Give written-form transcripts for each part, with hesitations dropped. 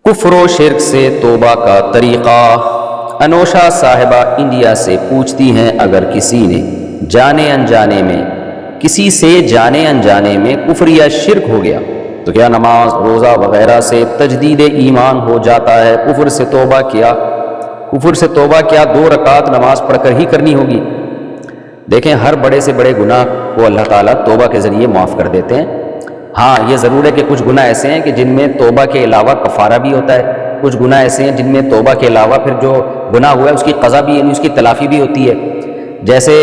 کفر و شرک سے توبہ کا طریقہ۔ انوشا صاحبہ انڈیا سے پوچھتی ہیں، اگر کسی نے جانے انجانے میں کسی سے جانے انجانے میں کفر یا شرک ہو گیا تو کیا نماز روزہ وغیرہ سے تجدید ایمان ہو جاتا ہے؟ کفر سے توبہ کیا 2 رکعت نماز پڑھ کر ہی کرنی ہوگی؟ دیکھیں، ہر بڑے سے بڑے گناہ کو اللہ تعالیٰ توبہ کے ذریعے معاف کر دیتے ہیں۔ ہاں، یہ ضرور ہے کہ کچھ گناہ ایسے ہیں کہ جن میں توبہ کے علاوہ کفارہ بھی ہوتا ہے، کچھ گناہ ایسے ہیں جن میں توبہ کے علاوہ پھر جو گناہ ہوا ہے اس کی قضا بھی، یعنی اس کی تلافی بھی ہوتی ہے۔ جیسے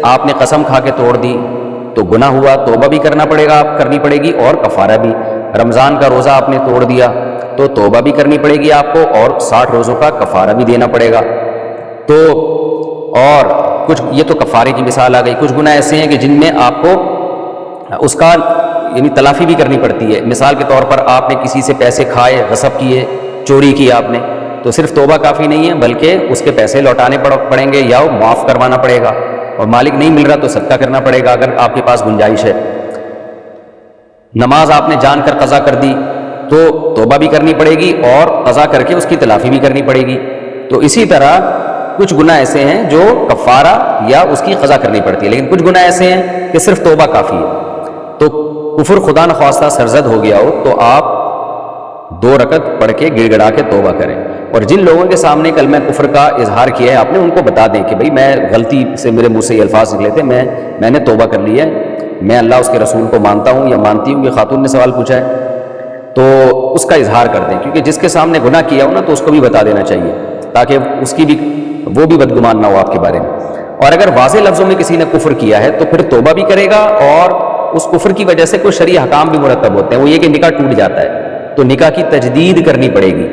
آپ نے قسم کھا کے توڑ دی تو گناہ ہوا، توبہ بھی کرنا پڑے گا، کرنی پڑے گی، اور کفارہ بھی۔ رمضان کا روزہ آپ نے توڑ دیا تو توبہ بھی کرنی پڑے گی آپ کو، اور 60 روزوں کا کفارہ بھی دینا پڑے گا۔ تو اور کچھ، یہ تو کفارے کی مثال آ گئی۔ کچھ گناہ ایسے ہیں کہ جن میں آپ کو اس کا یعنی تلافی بھی کرنی پڑتی ہے۔ مثال کے طور پر آپ نے کسی سے پیسے کھائے، غصب کیے، چوری کی آپ نے، تو صرف توبہ کافی نہیں ہے بلکہ اس کے پیسے لوٹانے پڑیں گے یا وہ معاف کروانا پڑے گا، اور مالک نہیں مل رہا تو صدقہ کرنا پڑے گا اگر آپ کے پاس گنجائش ہے۔ نماز آپ نے جان کر قضا کر دی تو توبہ بھی کرنی پڑے گی اور قضا کر کے اس کی تلافی بھی کرنی پڑے گی۔ تو اسی طرح کچھ گناہ ایسے ہیں جو کفارہ یا اس کی قضا کرنی پڑتی ہے، لیکن کچھ گناہ ایسے ہیں کہ صرف توبہ کافی ہے۔ تو کفر خدا نخواستہ سرزد ہو گیا ہو تو آپ 2 رکعت پڑھ کے گڑ گڑا کے توبہ کریں، اور جن لوگوں کے سامنے کلمہ کفر کا اظہار کیا ہے آپ نے، ان کو بتا دیں کہ بھئی میں غلطی سے میرے منہ سے یہ الفاظ نکلے تھے، میں نے توبہ کر لی ہے، میں اللہ اس کے رسول کو مانتا ہوں یا مانتی ہوں۔ یہ خاتون نے سوال پوچھا ہے تو اس کا اظہار کر دیں، کیونکہ جس کے سامنے گناہ کیا ہو نا تو اس کو بھی بتا دینا چاہیے تاکہ اس کی بھی وہ بھی بدگمان نہ ہو آپ کے بارے میں۔ اور اگر واضح لفظوں میں کسی نے کفر کیا ہے تو پھر توبہ بھی کرے گا، اور اس کفر کی وجہ سے کوئی شرعی حکام بھی مرتب ہوتے ہیں۔ وہ یہ کہ نکاح ٹوٹ جاتا ہے تو نکاح کی تجدید کرنی پڑے گی،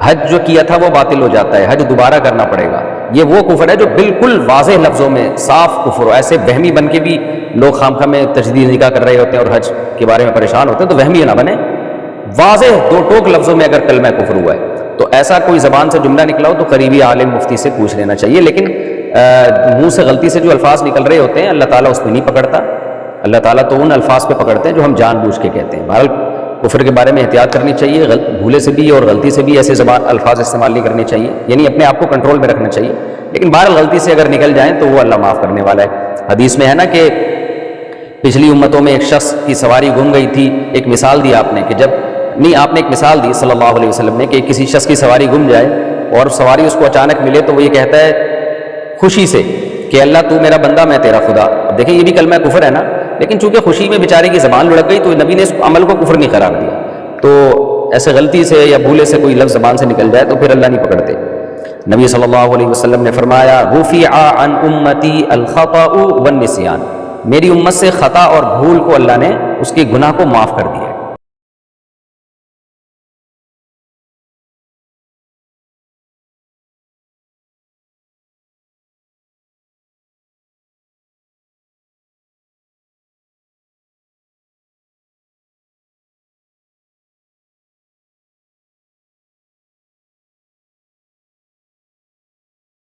حج جو کیا تھا وہ باطل ہو جاتا ہے، حج دوبارہ کرنا پڑے گا۔ یہ وہ کفر ہے جو بالکل واضح لفظوں میں صاف کفر ہو۔ ایسے وہمی بن کے بھی لوگ خامخواہ میں تجدید نکاح کر رہے ہوتے ہیں اور حج کے بارے میں پریشان ہوتے ہیں، تو وہمی نہ بنے، واضح 2 ٹوک لفظوں میں اگر کلمہ کفر ہوا ہے تو ایسا کوئی زبان سے جملہ نکلا ہو تو قریبی عالم مفتی سے پوچھ لینا چاہیے۔ لیکن منہ سے غلطی سے جو الفاظ نکل رہے ہوتے ہیں اللہ تعالیٰ اس پہ نہیں پکڑتا، اللہ تعالیٰ تو ان الفاظ پہ پکڑتے ہیں جو ہم جان بوجھ کے کہتے ہیں۔ بہرحال کفر کے بارے میں احتیاط کرنی چاہیے، بھولے سے بھی اور غلطی سے بھی ایسے الفاظ استعمال نہیں کرنے چاہیے، یعنی اپنے آپ کو کنٹرول میں رکھنا چاہیے۔ لیکن بہرحال غلطی سے اگر نکل جائیں تو وہ اللہ معاف کرنے والا ہے۔ حدیث میں ہے نا کہ پچھلی امتوں میں ایک شخص کی سواری گم گئی تھی، ایک مثال دی آپ نے کہ آپ نے ایک مثال دی صلی اللہ علیہ وسلم نے کہ کسی شخص کی سواری گم جائے اور سواری اس کو اچانک ملے تو وہ یہ کہتا ہے خوشی سے کہ اللہ تو میرا بندہ میں تیرا خدا۔ اب دیکھیں یہ بھی کلمہ کفر ہے نا، لیکن چونکہ خوشی میں بیچارے کی زبان لڑک گئی تو نبی نے اس عمل کو کفر نہیں قرار دیا۔ تو ایسے غلطی سے یا بھولے سے کوئی لفظ زبان سے نکل جائے تو پھر اللہ نہیں پکڑتے۔ نبی صلی اللہ علیہ وسلم نے فرمایا رفع عن امتی الخطأ والنسیان، میری امت سے خطا اور بھول کو اللہ نے اس کے گناہ کو معاف کر دیا۔